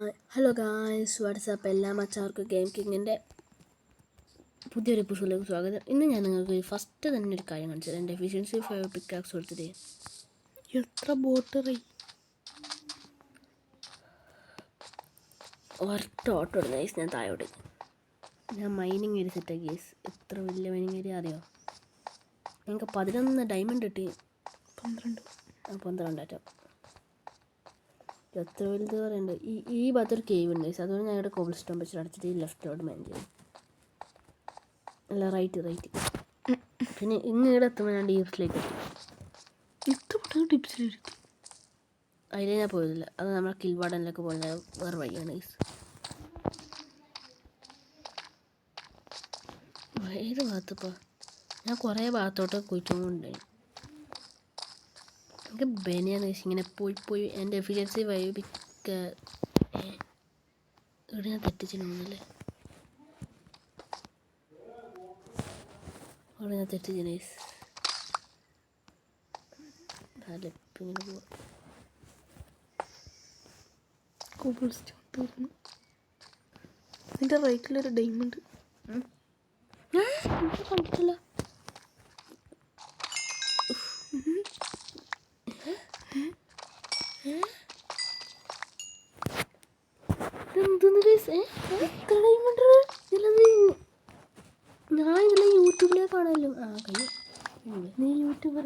Hello guys WhatsApp എല്ലാ മച്ചാർക്കും game കിങ്ങിൻ്റെ പുതിയൊരു എപ്പിസോഡിലേക്ക് സ്വാഗതം. ഇന്ന് ഞാൻ നിങ്ങൾക്ക് ഫസ്റ്റ് തന്നെ ഒരു കാര്യം കാണിച്ചത് എൻ്റെ എഫിഷ്യൻസി 5 പിക്കാക്സ് കൊടുത്തിട്ട് എത്ര ബോട്ടറി ഒറ്റ ഓട്ടോ ഇടുന്ന ഗൈസ്. ഞാൻ താഴോട്ട് ഞാൻ മൈനിങ് ഏരിയ സെറ്റാക്കി ഗൈസ്. എത്ര വലിയ മൈനിങ് ഏരിയ അറിയോ? ഞങ്ങൾക്ക് 11 ഡയമണ്ട് കിട്ടി. 12 ആറ്റം എത്ര വലുത് പറയുന്നുണ്ട്. ഈ ഭാഗത്തൊരു കേവ് ഉണ്ട് ഗൈസ്. അതുകൊണ്ട് ഞാൻ ഇവിടെ കോബിൾ സ്റ്റോൺ വെച്ചിട്ട് അടച്ചിട്ട് ഈ ലെഫ്റ്റോട് മൈൻ ചെയ്യും. അല്ല റൈറ്റ്. പിന്നെ ഇവിടെ എത്തുമ്പോൾ ഞാൻ ഡീപ്സിലേക്ക് ടിപ്സിൽ അതിൽ ഞാൻ പോയതില്ല. അത് നമ്മളെ കിൽവാർഡനിലേക്ക് പോകുന്ന വേറെ വഴിയാണ് ഗൈസ്. ഏത് ഭാഗത്തിപ്പോൾ ഞാൻ കുറേ ഭാഗത്തോട്ട് കുഴിച്ചുകൊണ്ടുണ്ടായി. എനിക്ക് ബനിയാണ് ഗൈസ്. ഇങ്ങനെ പോയി എൻ്റെ എഫിഷ്യൻസി വൈബിക്ക ഇവിടെ ഞാൻ തെറ്റിച്ചിട്ടുണ്ടല്ലേ. അവിടെ ഞാൻ തെറ്റിച്ചു ഗൈസ്. ഇങ്ങനെ പോവാം. കോബിൾ സ്റ്റോൺ തീർന്നു. അതിൻ്റെ റൈറ്റിലൊരു ഡയമണ്ട് കണ്ടിട്ടില്ല. ഞാൻ ഇതിലെ യൂട്യൂബിലെ കാണാമല്ലോ. നീ യൂട്യൂബർ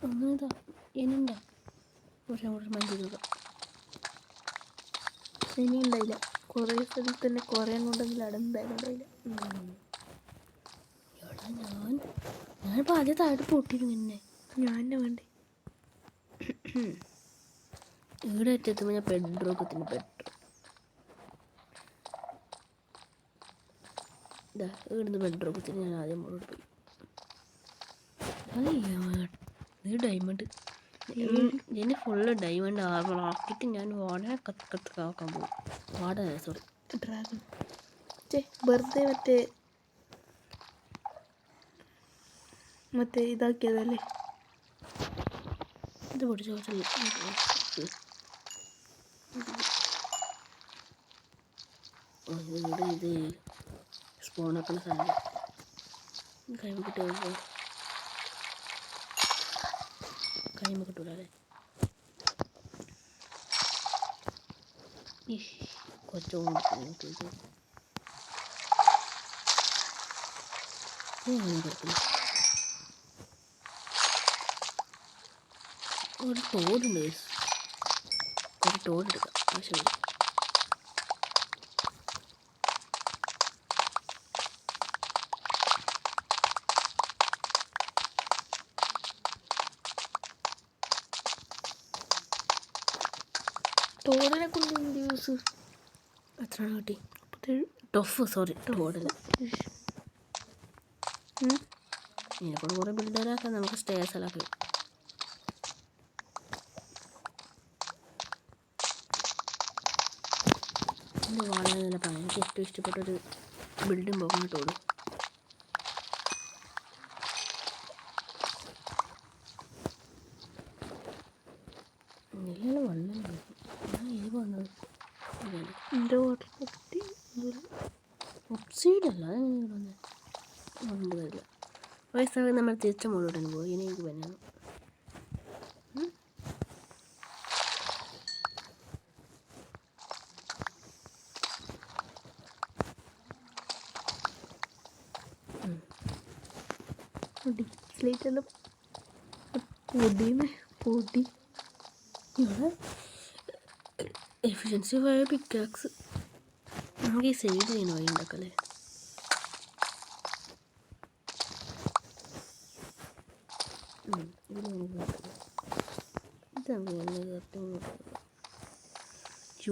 അങ്ങനെതാ ഇനിയുണ്ടോ? പക്ഷെ മഞ്ചിരുക ഇനി ഉണ്ടായില്ല. കുറേ സ്ഥലത്ത് തന്നെ കുറേ എണ്ണുണ്ടെങ്കിൽ അവിടെ എന്തായാലും ഉണ്ടായില്ല. എടാ ഞാനിപ്പോൾ ആദ്യം താഴോട്ട് പൊട്ടിയിരുന്നു. പിന്നെ ഞാൻ തന്നെ വേണ്ടേ ഇവിടെ എത്തുമ്പോൾ ഞാൻ ബെഡ്റൂമൊക്കെ ഇവിടുന്ന് ബെഡ്റൂമത്തിൽ ഞാൻ ആദ്യം മുകളിൽ പോയി. ഇത് ഡയമണ്ട് ഇതിന് ഫുള്ള് ഡയമണ്ട് ആക്കിയിട്ട് ഞാൻ വാടനെ കത്താക്കാൻ പോകും. വാടന സോറി ഡ്രാഗൺ വെറുതെ മറ്റേ ഇതാക്കിയതല്ലേ. ഇത് പൊടിച്ചോ ഇത് സ്പോണാക്കുന്ന സാധനം കൈമ കിട്ടൂല അല്ലേ. കൊച്ചോണ്ട് ഒരു തോടുണ്ട്. ഒരു തോടെടുക്കാം ആവശ്യമില്ല. തോടിനെ കൊണ്ട് യൂസ് എത്ര കിട്ടി? Tough sorry തോടല്ല. ഇതിനെക്കൊണ്ട് കുറേ ബിൽഡറാക്കാം. നമുക്ക് സ്റ്റേഴ്സെല്ലാം വളരെ പണി. എനിക്ക് ഏറ്റവും ഇഷ്ടപ്പെട്ടൊരു ബിൽഡിംഗ് പോകാൻ തോടും. ഇതിലാണ് വെള്ളം ഇത് വന്നത്. എൻ്റെ വാട്ടർ ഒപ്സൈഡല്ല. അതുകൊണ്ട് വരില്ല. വയസ്സാണെങ്കിൽ നമ്മൾ തിരിച്ച മുകളിലോട്ട് പോയി. ഇനി എനിക്ക് വരണം. സ്ലേറ്റെല്ലാം പൊടി ഇവിടെ എഫിഷ്യൻസി 5 പിക്കാക്സ് നമുക്ക് ഈ സൈഡ് ചെയ്യണ വഴി ഉണ്ടാക്കല്ലേ.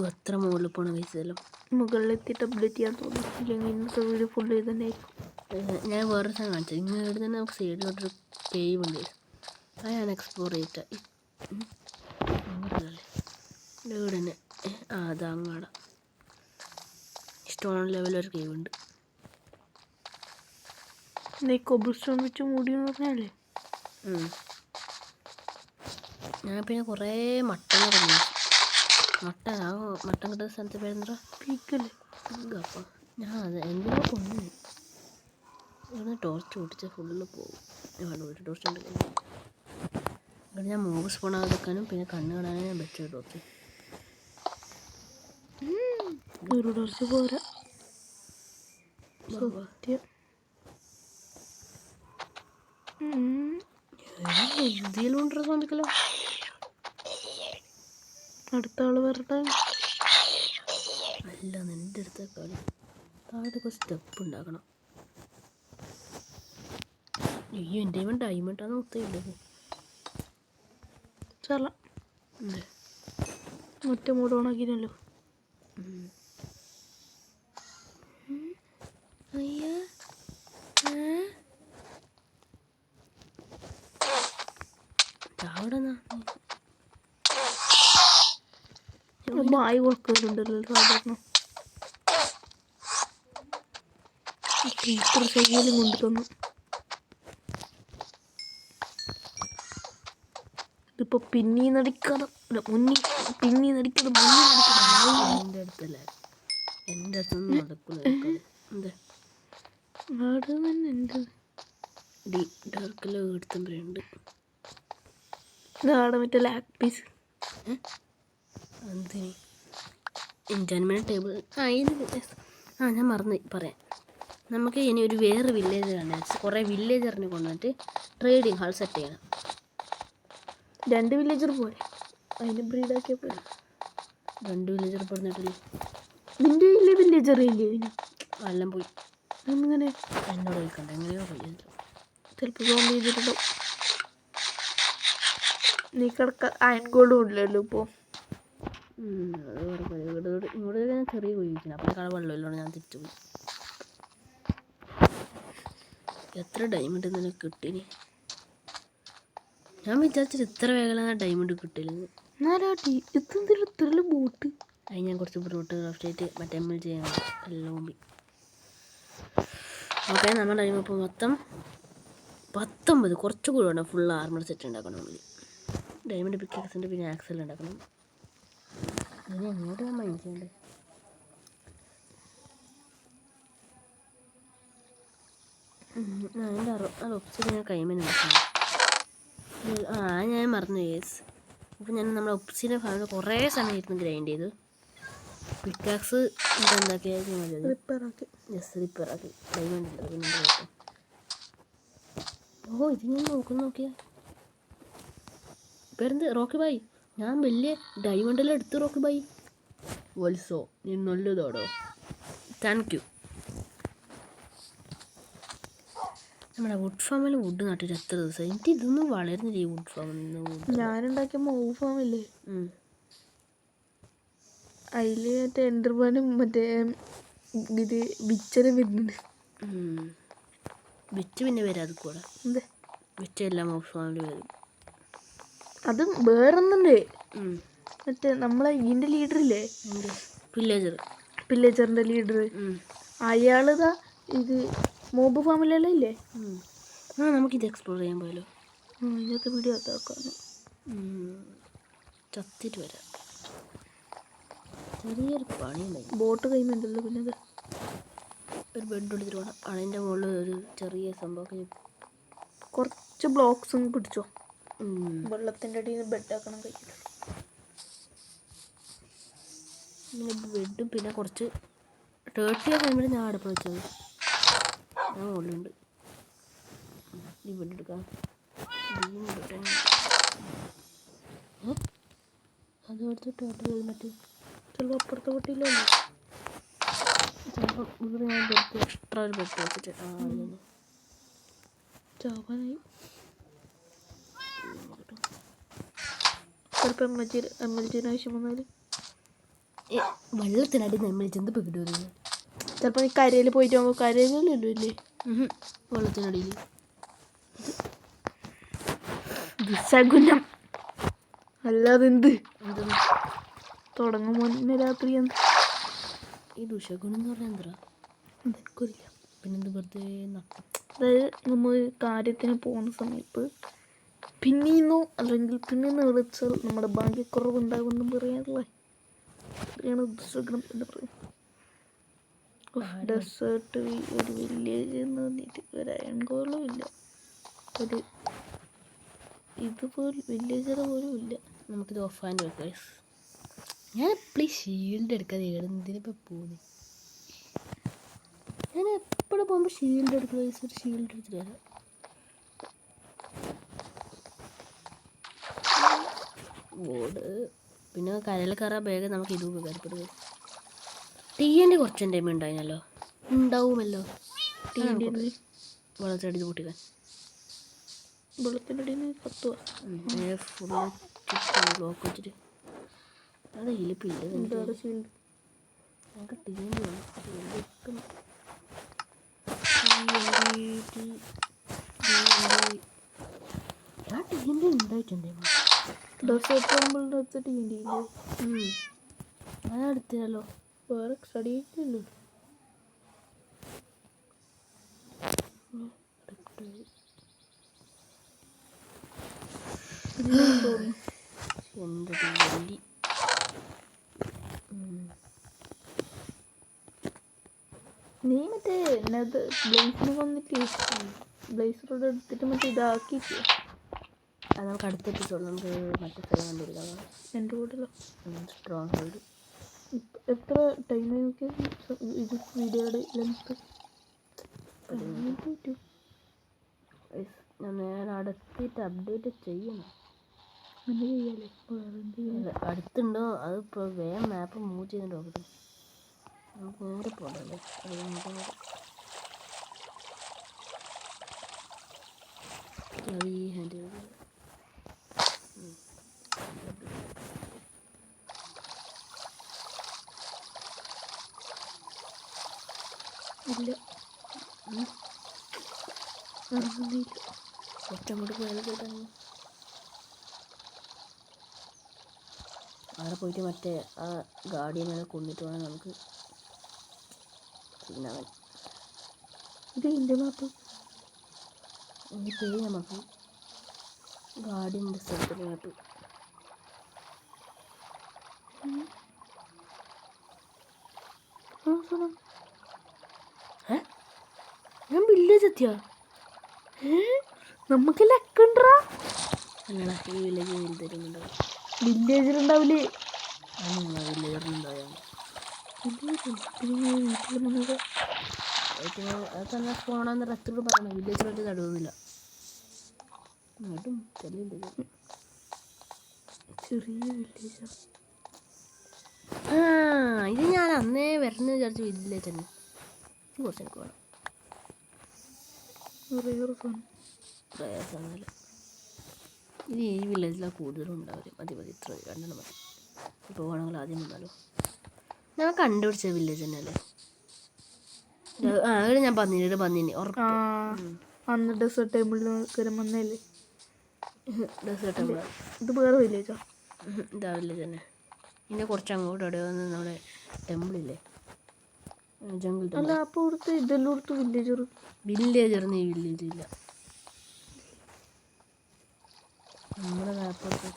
എത്ര മുകളിൽ പോണ പൈസല്ലോ. മുകളിലെത്തിയിട്ട് അപ്ഡേറ്റ് ചെയ്യാൻ തോന്നിയില്ലെങ്കിൽ ഇന്നത്തെ വീഡിയോ ഫുള്ള് ഇത് തന്നെ ആയിരിക്കും. ഞാൻ വേറൊരു സാധനം കാണിച്ചത്. ഇങ്ങനെ ഇവിടെ തന്നെ നമുക്ക് സൈഡിലോട്ടൊരു കേവ് ഉണ്ട്. അതാണ് എക്സ്പ്ലോർ ചെയ്തിട്ട് ഇവിടെ തന്നെ അതങ്ങാട സ്റ്റോൺ ലെവലൊരു കേവ് ഉണ്ട്. കോബിൾ സ്റ്റോൺ വെച്ച് മൂടിയെന്ന് പറഞ്ഞാലേ. ഞാൻ പിന്നെ കുറേ മട്ടൻ പറഞ്ഞു. മട്ടൻ ആ മട്ടൻ കിട്ടുന്ന സ്ഥലത്ത് പേരെന്താ? പീക്കല്ലേ? അപ്പം ഞാൻ അത് എന്തിനാ കൊണ്ടു ഇവിടെ ടോർച്ച് ഓടിച്ചാൽ ഫുള്ള് പോകും. ഒരു ടോർച്ച് ഉണ്ട് ഇവിടെ ഞാൻ മോബ് സ്പോൺ ആകാനും പിന്നെ കണ്ണ് കാണാനും ഞാൻ വെച്ച ടോർച്ച്. ഒരു ടോർച്ച് പോരാ സത്യം. എന്തെങ്കിലും ഉണ്ടോ സോമിക്കല്ലോ. അടുത്ത ആള് വരട്ടെ. അല്ല നിൻ്റെ അടുത്ത കളി താഴെ സ്റ്റെപ്പ് ഉണ്ടാക്കണം. അയ്യോ എൻ്റെ ഇവൻ ഡയമണ്ടാന്ന് ഒത്തയില്ലത്. ചല ഒറ്റ മൂട് ഓണാക്കിനല്ലോ. അയ്യോ ചാവടന്നാ മായി കൊടുക്കുന്നുണ്ടല്ലോ സാധാരണ. ഇത്ര ശൈലിയും കൊണ്ടു തന്നു. ഇതിപ്പോ പിന്നീ നടിക്കാതെ പിന്നീ നടിക്കാതെ എൻ്റെ അടുത്തല്ല, എൻ്റെ അടുത്തൊന്നും നടക്കില്ല. എന്താ ആട് തന്നെ ഉണ്ട്. ഡാർക്കിൽ എടുത്തുമ്പോഴുണ്ട് ആടെ മറ്റേ ലാക്ക് പീസ് എന്തിന് എൻജോയ്മെൻറ്റ് ടേബിൾ. ഞാൻ മറന്ന് പറയാം. നമുക്ക് ഇനി ഒരു വേറെ വില്ലേജറാണ് കുറേ വില്ലേജറിനെ കൊണ്ടുവന്നിട്ട് ട്രേഡിങ് ഹാൾ സെറ്റ് ചെയ്യണം. 2 വില്ലേജർ പോലെ അതിന് ബ്രീഡാക്കിയ പോലെ. 2 വില്ലേജർ പെടുന്നിട്ടില്ല. നിൻ്റെ ഇല്ലേ വില്ലേജർ ഇല്ലേ? എല്ലാം പോയി. അങ്ങനെ എന്നോട് ചോദിക്കണ്ട എങ്ങനെയോ പോയി. ചിലപ്പോൾ സോംബി ചെയ്തിട്ടുണ്ടോ? നീ കിടക്ക അയൺ ഗോൾഡും ഇല്ലല്ലോ ഇപ്പോൾ. അത് കുഴപ്പമില്ല. ഇങ്ങോട്ട് ഞാൻ ചെറിയ കുഴിക്കണം. അപ്പോൾ കള വെള്ളമില്ലോണ്ട് ഞാൻ തിരിച്ചു പോയി. എത്ര ഡയമണ്ട് നിനക്ക് കിട്ടീനി? ഞാൻ വിചാരിച്ചിട്ട് ഇത്ര വേഗം ഡയമണ്ട് കിട്ടില്ലെന്ന്. നാലാട്ടി ഇതെന്തൊരു ഇത്രയുള്ള ബോട്ട്. അതിന് ഞാൻ കുറച്ച് ബ്രൂട്ട് ക്രാഫ്റ്റ് ആയിട്ട് മറ്റേ എം എൽ ചെയ്യാൻ എല്ലാം മുമ്പി. ഓക്കെ, നമ്മുടെ ടൈം ഇപ്പോൾ മൊത്തം 19. കുറച്ചുകൂടി വേണം ഫുൾ ആർമർ സെറ്റ് ഉണ്ടാക്കണമെങ്കിൽ. ഡയമണ്ട് പിക്കാക്സിൻ്റെ പിന്നെ ആക്സൽ ഉണ്ടാക്കണം. അതിന് എങ്ങോട്ട് ഞാൻ മൈൻഡ് ചെയ്യണ്ടേ? അതിൻ്റെ അത് ഒപ്സിൽ ഞാൻ കൈമേന് വെക്കണം. ഞാൻ മറന്നു കേസ്. അപ്പോൾ ഞാൻ നമ്മുടെ ഒപ്സിനെ ഫാമിൽ കുറേ സമയം ഇരുന്ന് ഗ്രൈൻഡ് ചെയ്തു. പിക്കാക്സ് എന്താക്കിയായിരുന്നു നല്ലത്. റിപ്പയറാക്കി ഡയമണ്ട് ഉള്ളത് പിന്നെ കേട്ടോ. ഇത് ഞാൻ നോക്കിയാൽ പേരെന്ത്? റോക്കി ബായി. ഞാൻ വലിയ ഡയമണ്ടെല്ലാം എടുത്തു. റോക്കി ബായി വത്സോ, നീ നല്ലതാടോ. Thank you. നമ്മുടെ വുഡ് ഫാമിൽ വുഡ് നട്ടിട്ട് എത്ര ദിവസം? എനിക്ക് ഇതൊന്നും വളരുന്നില്ല ഈ വുഡ് ഫാമിൽ നിന്ന്. ഞാനുണ്ടാക്കിയ മൂവ് ഫാമില്ലേ, അതിൽ മറ്റേ എൻ്റർമാനും മറ്റേ ഇത് വിച്ചനും വരുന്നുണ്ട്. വിച്ച് പിന്നെ വരാം. അത് കൂടെ എന്താ വിച്ച് എല്ലാം മൂവ് ഫാമിൽ വരും. അത് വേറൊന്നുണ്ട്. മറ്റേ നമ്മളെ ഇതിൻ്റെ ലീഡറില്ലേ, വില്ലേജറിൻ്റെ ലീഡർ, അയാളിതാ ഇത് മോബ് ഫാമിലെല്ലാം ഇല്ലേ. നമുക്കിത് എക്സ്പ്ലോർ ചെയ്യാൻ പോയല്ലോ. ഇന്നത്തെ വീഡിയോ അതാക്കാണ്. ചത്തിട്ട് വരാം. ചെറിയൊരു പണിയുണ്ടായി. ബോട്ട് കൈമുണ്ടല്ലോ. പിന്നെ അത് ഒരു ബെഡ് എടുത്തിട്ട് വേണം. അതിൻ്റെ മുകളിൽ ഒരു ചെറിയ സംഭവം കുറച്ച് ബ്ലോക്സും പിടിച്ചോ. വെള്ളത്തിൻ്റെ അടിയിൽ നിന്ന് ബെഡാക്കണം കഴിക്കില്ല. പിന്നെ ബെഡും പിന്നെ കുറച്ച് 30 ടൈമിൽ ഞാൻ അടുപ്പ് വെച്ചത്. ഞാൻ മുകളിലുണ്ട്. ഈ ബെഡ് എടുക്കാം. അത് എടുത്തിട്ട് മറ്റേ ചിലപ്പോൾ അപ്പുറത്തെ പൊട്ടിയില്ലല്ലോ. ചിലപ്പോൾ ഇവിടെ ഞാൻ ബെഡ് എക്സ്ട്രാ ഒരു ബെഡ് വെച്ചിട്ട് ചാവാനായി. ചിലപ്പോൾ എമ്മൽജിന് ആവശ്യം വന്നാൽ വെള്ളത്തിനടി നമ്മൾ ചെന്ന് കിട്ടുമല്ലോ. ചിലപ്പോൾ നീ കരയിൽ പോയിട്ട് പോകുമ്പോൾ കരയിലല്ലോ ഇല്ലേ വെള്ളത്തിനടിയിൽ ദുശകുനം. അല്ലാതെ എന്ത് തുടങ്ങും മുന്നേ രാത്രി എന്ത് ഈ ദുശഗുണം എന്ന് പറഞ്ഞാൽ എന്താ? എനിക്കറിയില്ല. പിന്നെന്ത് വെറുതെ നട്ടം. അതായത് നമ്മൾ കാര്യത്തിന് പോകുന്ന സമയത്ത് പിന്നീന്നോ അല്ലെങ്കിൽ പിന്നീന്ന് വിളിച്ചാൽ നമ്മുടെ ഭാഗ്യക്കുറവുണ്ടാകുമെന്ന് പറയാറില്ലേ. രാത്രിയാണ് ഉദ്ദേശിക്കണം എന്ന് പറയും. ഡെസേർട്ട് ഒരു വില്ലേജ് എന്ന് പറഞ്ഞിട്ട് ഒരു അയൺകോളും ഇല്ല, ഒരു ഇതുപോലും വില്ലേജറ് പോലും ഇല്ല. നമുക്കിത് ഓഫ് ആൻഡ് വെക്കാം. ഞാൻ എപ്പോഴും ഷീൽഡ് എടുക്കാതെ എന്തിനിപ്പോൾ പോകുന്നത്? ഞാൻ എപ്പോഴും പോകുമ്പോൾ ഷീൽഡ് എടുക്കുക. ഒരു ഷീൽഡ് എടുത്തിട്ട് വരാം. ബോർഡ് പിന്നെ കരയിൽ കയറാൻ വേഗം നമുക്ക് ഇത് ഉപകാരപ്പെടുക. TNT കുറച്ച് ടൈം ഉണ്ടായിരുന്നല്ലോ, ഉണ്ടാവുമല്ലോ. TNT വെള്ളത്തിനടിച്ച് പൊട്ടിക്കാൻ വെള്ളത്തിൻ്റെ അടിയിൽ നിന്ന് കത്തുക ഫുള്ള് ബ്ലോക്ക് വെച്ചിട്ട് അവിടെ ഇലിപ്പില്ല. ഷീൽഡ് നമുക്ക് TNT വേണം. TNT ഉണ്ടായിട്ടുണ്ടായിരുന്നു. ഡെസേർട്ട് ആകുമ്പോൾ TNT ഇല്ലേ? ഞാൻ എടുത്തില്ലല്ലോ. വേറെ സ്റ്റഡി ഇല്ലല്ലോ. എൻ്റെ TNT നീ മറ്റേ എന്നത് ബ്ലേസിനെ വന്നിട്ട് ബ്ലേസറോട് എടുത്തിട്ട് മറ്റേ ഇതാക്കിയിട്ട് അത് നമുക്ക് അടുത്ത എപ്പിസോഡ് നമുക്ക് മറ്റേ സ്ഥലം കണ്ടിരിക്കാം. എൻ്റെ കൂടെല്ലോ സ്ട്രോങ് ഹോൾഡ്. എത്ര ടൈം നോക്കി ഇത് വീഡിയോയുടെ ലെങ്ത്? ഞാൻ അടുത്തിട്ട് അപ്ഡേറ്റ് ചെയ്യണം. അങ്ങനെ ചെയ്യാല്ലേ? വേറെ എന്ത് ചെയ്യാം? അടുത്തുണ്ടോ അത് ഇപ്പോൾ വേഗം മാപ്പ് മൂവ് ചെയ്തിട്ട് നോക്കട്ടെ. നമുക്ക് നേരെ പോകണ്ടല്ലേ? ഹാൻഡ് ഇല്ല കുറച്ചങ്ങോട്ട് പോയാലും പോയിട്ടാണ് അവിടെ പോയിട്ട് മറ്റേ ആ ഗാർഡിയനെ കൊണ്ടിട്ട് വേണം നമുക്ക് ചെയ്യാൻ. ഇത് എൻ്റെ മാപ്പ് എൻ്റെ പേര് നമുക്ക് ഗാർഡിയൻ്റെ സ്ഥലത്തിൻ്റെ മാപ്പ്. ഞാൻ വില്ലേജ് എത്തിയാ? നമുക്ക് ലക്കുണ്ടാ? അല്ലടാ ഈ വില്ലേജ് തരുന്നുണ്ടാവും. വില്ലേജിലുണ്ടാവില്ലേ? വില്ലേജറിനുണ്ടാവും. അതൊക്കെ പോകണമെന്ന് റെസ്റ്റോട് പറയണം. വില്ലേജിലോട്ട് തടുവുന്നില്ല. അങ്ങോട്ടും ചെറിയ വില്ലേജ്, ചെറിയ വില്ലേജാണ്. ഇത് ഞാൻ അന്നേ വരണമെന്ന് വിചാരിച്ച വില്ലേജ് തന്നെ. കുറച്ച് എനിക്ക് വേണം. പ്രയാസമൊന്നുമില്ല. ഇത് ഈ വില്ലേജിലാണ് കൂടുതലും ഉണ്ടാവില്ല. മതി ഇത്ര രണ്ടെണ്ണം മതി. ഇപ്പോൾ വേണമെങ്കിൽ ആദ്യം വന്നാലോ. ഞാൻ കണ്ടുപിടിച്ച വില്ലേജ് തന്നെയല്ലേ? അവിടെ ഞാൻ പന്നിനി അന്ന് ഡെസേർട്ട് ടേബിളിൽ കയറി വന്നല്ലേ? ഡെസേർട്ട് ടേബിൾ ഇത് വേറെ വില്ലേജോ? ഇതാ വില്ലേജ് തന്നെ. പിന്നെ കുറച്ച് അങ്ങോട്ട് അവിടെ വന്ന് നമ്മുടെ ടെമ്പിളില്ലേ, ജംഗിൾ ടെമ്പിൾ. അല്ല അപ്പോൾ ഇവിടുത്തെ ഇതെല്ലാം കൊടുത്ത് വില്ലേജറിന് ഈ വില്ലേജ് ഇല്ല. നമ്മുടെ മാപ്പൊക്കെ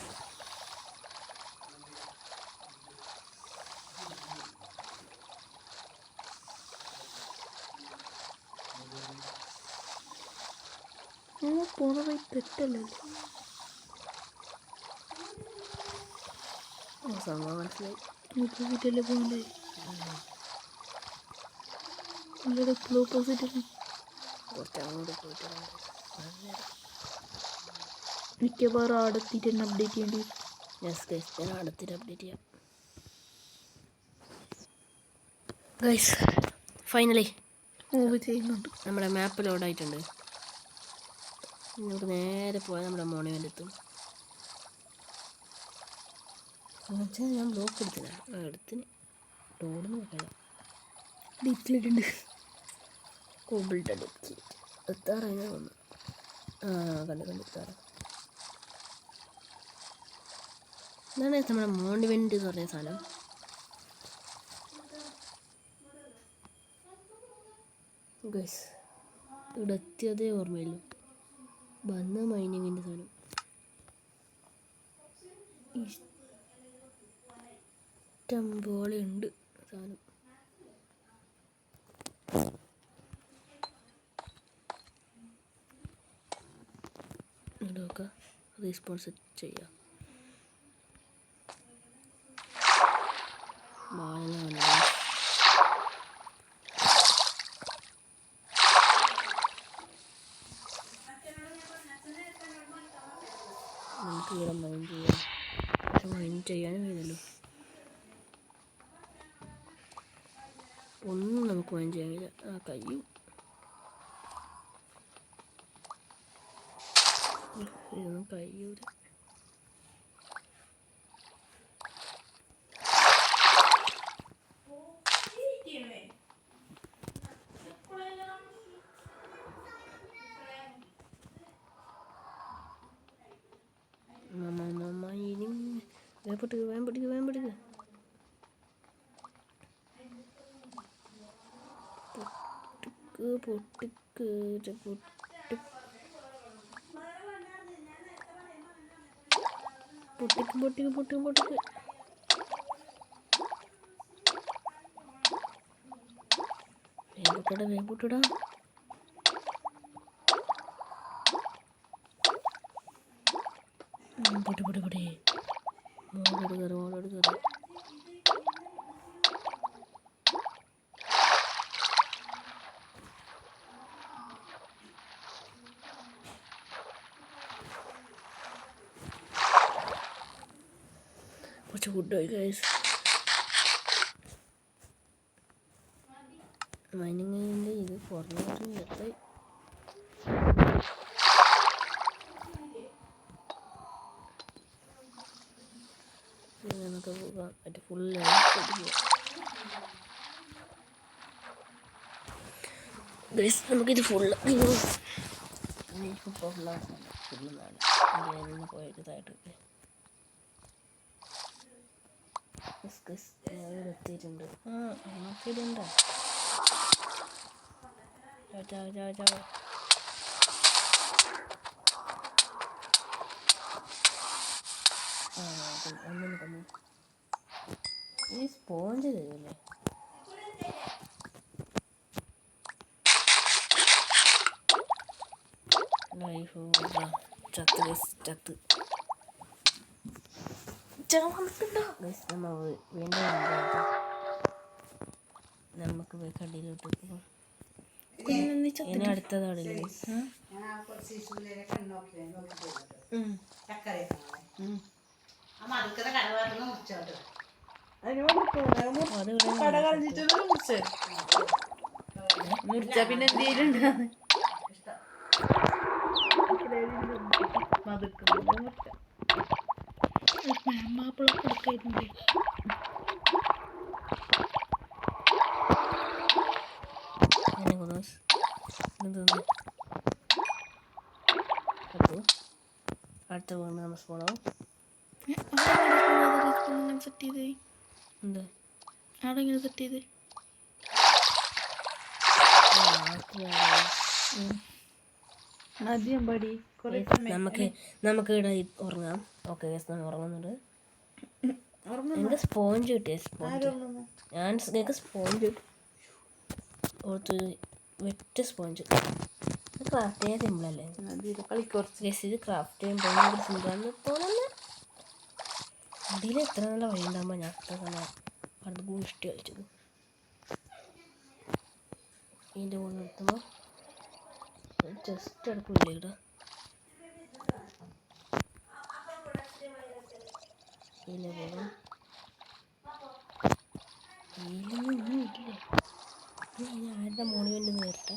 പോണ പോയി തെറ്റല്ലേ? സംഭവം മനസ്സിലായി. ഓപ്പോസിറ്റല്ലേ പോകണ്ടേ? ഓപ്പോസിറ്റ് കുറച്ച് അങ്ങോട്ട് പോയിട്ട് മിക്കവാറും ആടെത്തിയിട്ട് തന്നെ അപ്ഡേറ്റ് ചെയ്യേണ്ടി വരും. ഞാൻ അടുത്തിട്ട് അപ്ഡേറ്റ് ചെയ്യാം. ഗൈസ് ഫൈനലി മൂവ് ചെയ്യുന്നുണ്ട്. നമ്മുടെ മാപ്പ് ലോഡായിട്ടുണ്ട്. നമുക്ക് നേരെ പോയാൽ നമ്മുടെ മോണുമെൻ്റ് എത്തും. എന്നുവെച്ചാൽ ഞാൻ ബ്ലോക്ക് എടുത്തില്ല. എടുത്തിന് റോഡെന്ന് നോക്കാം. ഡിറ്റിലിട്ടുണ്ട്. കോബിൾട്ട് ഡിറ്റ് എത്താറായി ഞാൻ വന്നു. കണ്ടു എത്താറ്. ഇതാണ് നമ്മുടെ മോണുമെൻ്റ് എന്ന് പറഞ്ഞ സാധനം. ഗൈസ് ഇവിടെ എത്തിയതേ ഓർമ്മയില്ല. വന്ന മൈനിങ്ങിൻ്റെ സാധനം. ഇഷ്ടം പോലെ ഉണ്ട് സാധനം. നോക്കാം, റെസ്പോൺസ് ചെയ്യാം. നമുക്ക് ഇവിടെ മൈൻഡ് ചെയ്യാം, പക്ഷെ മൈൻഡ് ചെയ്യാനും കഴിയില്ലല്ലോ. ഒന്നും നമുക്ക് മൈൻഡ് ചെയ്യാൻ കഴിയില്ല. കഴിയും. ഇതൊന്നും കഴിയൂല. ഇനി വേഗം പിടിക്കുക. പൊട്ടിക്ക്. വേഗം പൊട്ടിടാ. പൊട്ടി മോളോട് കയറി. കുറച്ച് ഫുഡായി ഗൈസ്. മൈനിങ്ങിൻ്റെ ഇത് കുറഞ്ഞ നമുക്ക് പോകാം. മറ്റേ ഫുള്ള് ഗൈസ്, നമുക്കിത് ഫുള്ള് ഫുള്ളാണ് പോയതായിട്ട്. എത്തിയിട്ടുണ്ട്. നമുക്കിതുണ്ടോ? ഈ സ്പോഞ്ച് തരുമല്ലേ? ലൈഫ് ചത്ത് നമുക്ക് പോയി കടയിലോട്ട് പോകാം. ഇനി അടുത്തതാണല്ലേ മുറിച്ച പിന്നെ എന്തെങ്കിലും മാപ്പിള കൊടുക്കായിരുന്നില്ലേ? അടുത്ത വീണ് നമ്മൾ സ്പോണാവും. സെറ്റ് ചെയ്തേ എന്താ അവിടെ ഇങ്ങനെ സെറ്റ് ചെയ്തേ? നമുക്ക് ഇവിടെ ഉറങ്ങാം. ഓക്കെ, നമ്മൾ ഉറങ്ങുന്നുണ്ട്. എനിക്ക് സ്പോഞ്ച് കിട്ടിയ ഞാൻ നിങ്ങൾക്ക് സ്പോഞ്ച് ഓർത്ത് വെറ്റ സ്പോഞ്ച് ക്രാഫ്റ്റ് ചെയ്യാൻ സിമ്പിളല്ലേ? ഇത് ക്രാഫ്റ്റ് ചെയ്യാൻ ഭയങ്കര സിമ്പിളാണെന്ന് തോന്നുന്നു. അടിയിൽ എത്ര നല്ല വഴി ഉണ്ടാകുമ്പോൾ ഞാൻ അത്ര തന്നെ അത് ഗൂഷ്ടി കളിച്ചത്. ഇതിൻ്റെ കൂടെ നിർത്തുമ്പോൾ ജസ്റ്റ് എടുക്കില്ലേ ഇവിടെ ഇതിലെ പോകാം. ഇതിലൊന്നും ഇല്ലേ? ഇനി ആരുടെ മോണുമെൻ്റ് നേരിട്ട്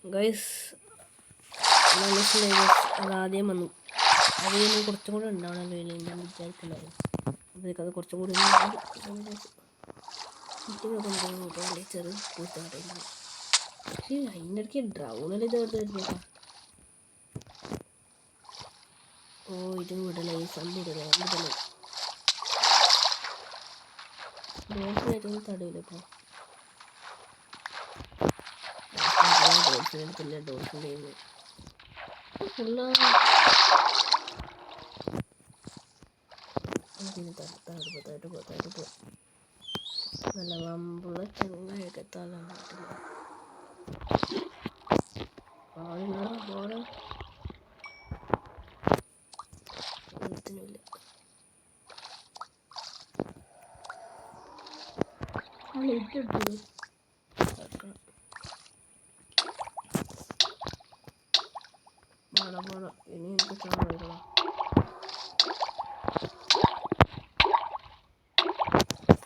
ഗൈസ് അതാദ്യം വന്നു. അതിൽ കുറച്ചും കൂടെ ഉണ്ടാവണമല്ലോ ഞാൻ വിചാരിക്കുന്നുണ്ടായിരുന്നു. അപ്പോഴേക്കും അത് കുറച്ചും കൂടി ചെറു കൂത്താട്ടില്ല. പക്ഷേ അതിൻ്റെ ഇടയ്ക്ക് ഡ്രൗണിൽ ഇത് ഇതും വിടല, ഈ സണ്ണ് വിടല ദോശയായിട്ടൊന്നും തടയില്ല. ഇപ്പോൾ ഡോൾഫിൻ എടുത്തില്ല, ഡോൾഫിൻ്റെ ഫുള്ള് നല്ല വമ്പുള്ള ചെങ്ങയൊക്കെ തല ബോള് ഇനി എനിക്ക് കാണാം.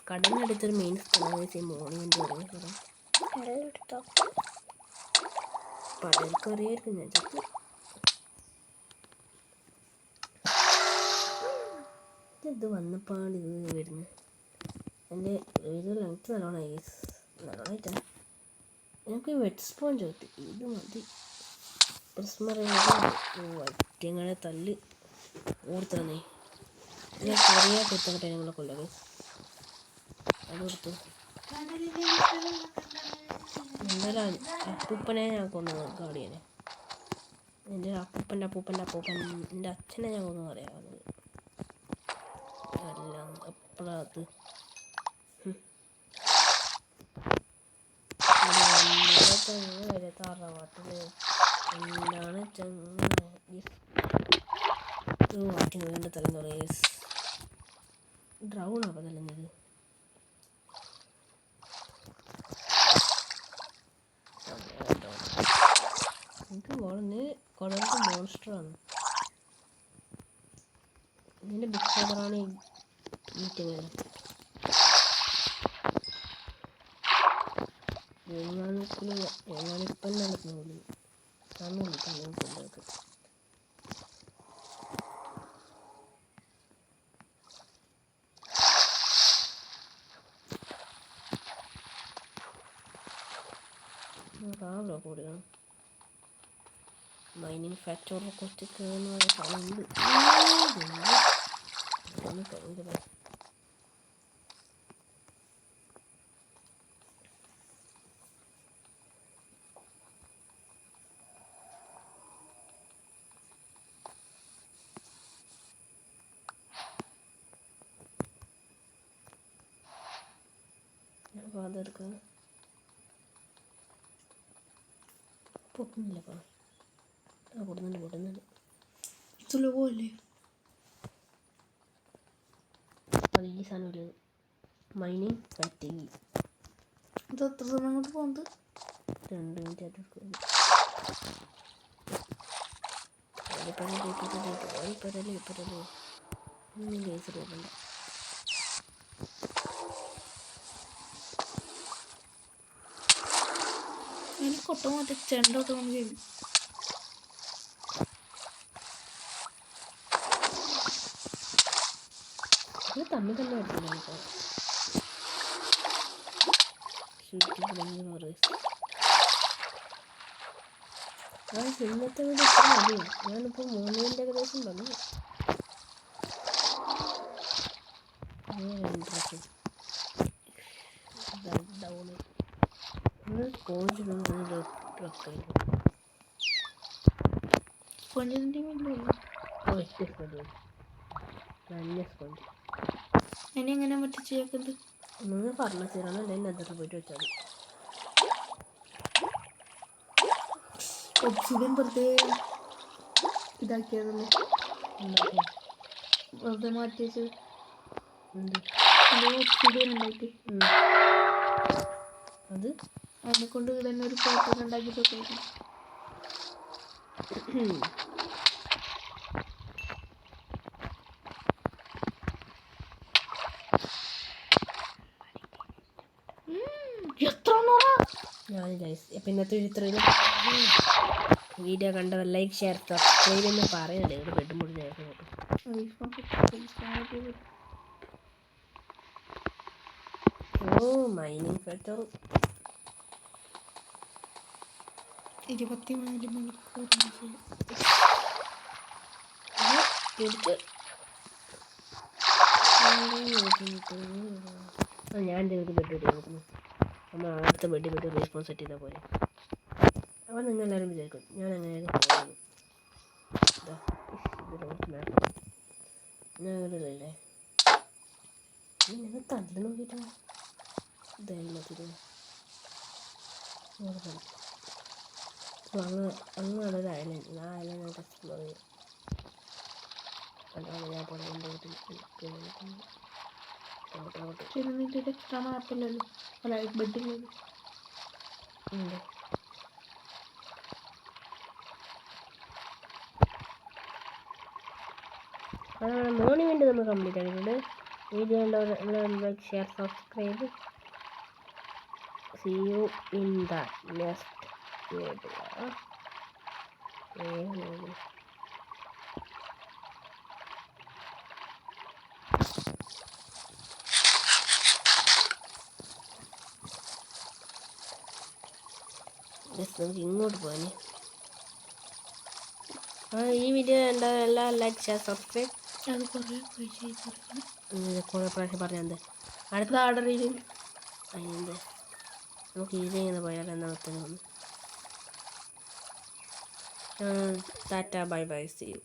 കടലിനടുത്തൊരു മെയിൻ സ്ഥലം മോർണിംഗ് ഒരേ സ്ഥലം പലർക്കും അറിയായിരിക്കും. ഞാൻ ചത്തു. ഇത് വന്നപ്പാട് ഇത് വരുന്നത് എൻ്റെ ഇത് ലെങ്ത്ത് നല്ലോണമായിട്ടാണ്. എനിക്ക് വെറ്റ് സ്പോഞ്ച് കിട്ടി. ഇത് മതി. വറ്റങ്ങളെ തല്ല് ഓർത്തന്നേ. ഞാൻ ചെറിയ കുത്തങ്ങട്ടെ ഞങ്ങളെ കൊല്ലവേ അത് കൊടുത്തു. ഇന്നലെ അപ്പൂപ്പനെ ഞാൻ കൊന്നു ഗാർഡിയനെ. എൻ്റെ അപ്പൂപ്പൻ്റെ എൻ്റെ അച്ഛനെ ഞാൻ കൊന്നു പറയാവുന്നത് എല്ലാം എപ്പോഴത് തറവാട്ടില് എന്താണ് വാറ്റിന് തലന്ന് പറയുക ഡ്രൗൺ ആവാൻ തല്ലുന്നത്. എനിക്ക് വളർന്ന് കൊടക്ക് മോൺസ്റ്ററാണ്. ഇതിൻ്റെ ബിഗ് ഫാദറാണ് ഈ മീറ്റിംഗ്. ഞാനിപ്പം നടക്കുന്നു സമയം കൊണ്ടൊക്കെ റാവോ കൂടിയാണ്. മൈനിങ് ഫാക്ടറിനെ കുറിച്ച് ഉണ്ട്. അതെടുക്കുക പൊട്ടുന്നില്ലപ്പാ. പൊട്ടുന്നുണ്ട് സ്ലോ അല്ലേ? അത് ഈ സാധനം ഒരു മൈനിങ് ഫാക്ടറി. ഇത് എത്ര സമയം കൊണ്ട് പോകുന്നത്? 2 മിനിറ്റ് ആയിട്ട് പോകണ്ട. എനിക്ക് കൊട്ട മാറ്റി ചെണ്ടൊക്കെ നമുക്ക് ചെയ്യും. തമ്മിൽ തന്നെ എടുത്തില്ല ഇപ്പോൾ. ഇന്നത്തെ വീട് ഇത്ര മതി. ഞാനിപ്പോൾ 3 മിനിറ്റ് ഏകദേശം പറഞ്ഞു. ഡൗണ് സ്പോഞ്ച് നല്ല സ്പോഞ്ച്. അതിനെങ്ങനെ മറ്റു ചെയ്യാക്കുന്നത്? നിങ്ങൾ ഫർണിച്ചറാണ് അല്ലെങ്കിൽ നെതറിൽ പോയിട്ട് വെച്ചാൽ മതി. ഒബ്സിഡിയൻ വെറുതെ ഇതാക്കിയതല്ലേ, വെറുതെ മാറ്റി വെച്ചത്. ഒബ്സിഡിയൻ ഉണ്ടായിട്ട് അത് അതിനെ കൊണ്ട് തന്നെ ഒരു പേപ്പർ ഉണ്ടാക്കിയിട്ടൊക്കെ. ഞാൻ ഇന്നത്തെ വീഡിയോ കണ്ടവർ ലൈക്ക് ഷെയർ സബ്സ്ക്രൈബ് എന്ന് പറയുന്നുണ്ട്. ഇവിടെ ബെഡും മുടി നേരത്തെ നോക്കും. ഓ മൈനിങ് ഫാക്ടർ 24 മണിക്കൂർ ഞാൻ എൻ്റെ ബെഡ് നോക്കുന്നു. നമ്മൾ അടുത്ത ബെഡ് റെസ്പോൺസ് സെറ്റ് ചെയ്താൽ പോലെ അപ്പോൾ നിങ്ങളെല്ലാവരും വിചാരിക്കും ഞാൻ എങ്ങനെയാണ് പോകുന്നത്. ഞങ്ങളില്ലേ നിങ്ങൾ തള്ളി നോക്കിയിട്ടോ ഇതായിരുന്നു അങ്ങനൊരു ഐലൻഡ്. ആ ഐലൻഡ് ഞാൻ എക്സ്പ്ലോർ ചെയ്യും. അതാണ് ഞാൻ എക്സ്ട്രാ മാപ്പില്ലല്ലോ, അല്ല ബെഡില്ലല്ലോ. ഉണ്ട്. അതാണ് മോർണിംഗ് നമ്മൾ കംപ്ലീറ്റ് ആക്കിയിട്ടുണ്ട്. Video like share subscribe. See you in the next video. നമുക്ക് ഇങ്ങോട്ട് പോകാൻ. ഈ വീഡിയോ എന്താ ലൈക്ക് ഷെയർ സബ്സ്ക്രൈബ്. അത് കുറേ പ്രാവശ്യം പറഞ്ഞത് അടുത്ത ഓർഡർ ചെയ്ത് അതിൻ്റെ നമുക്ക് ഇതിങ്ങനെ പോയാൽ എന്നാ tata bye bye, see U.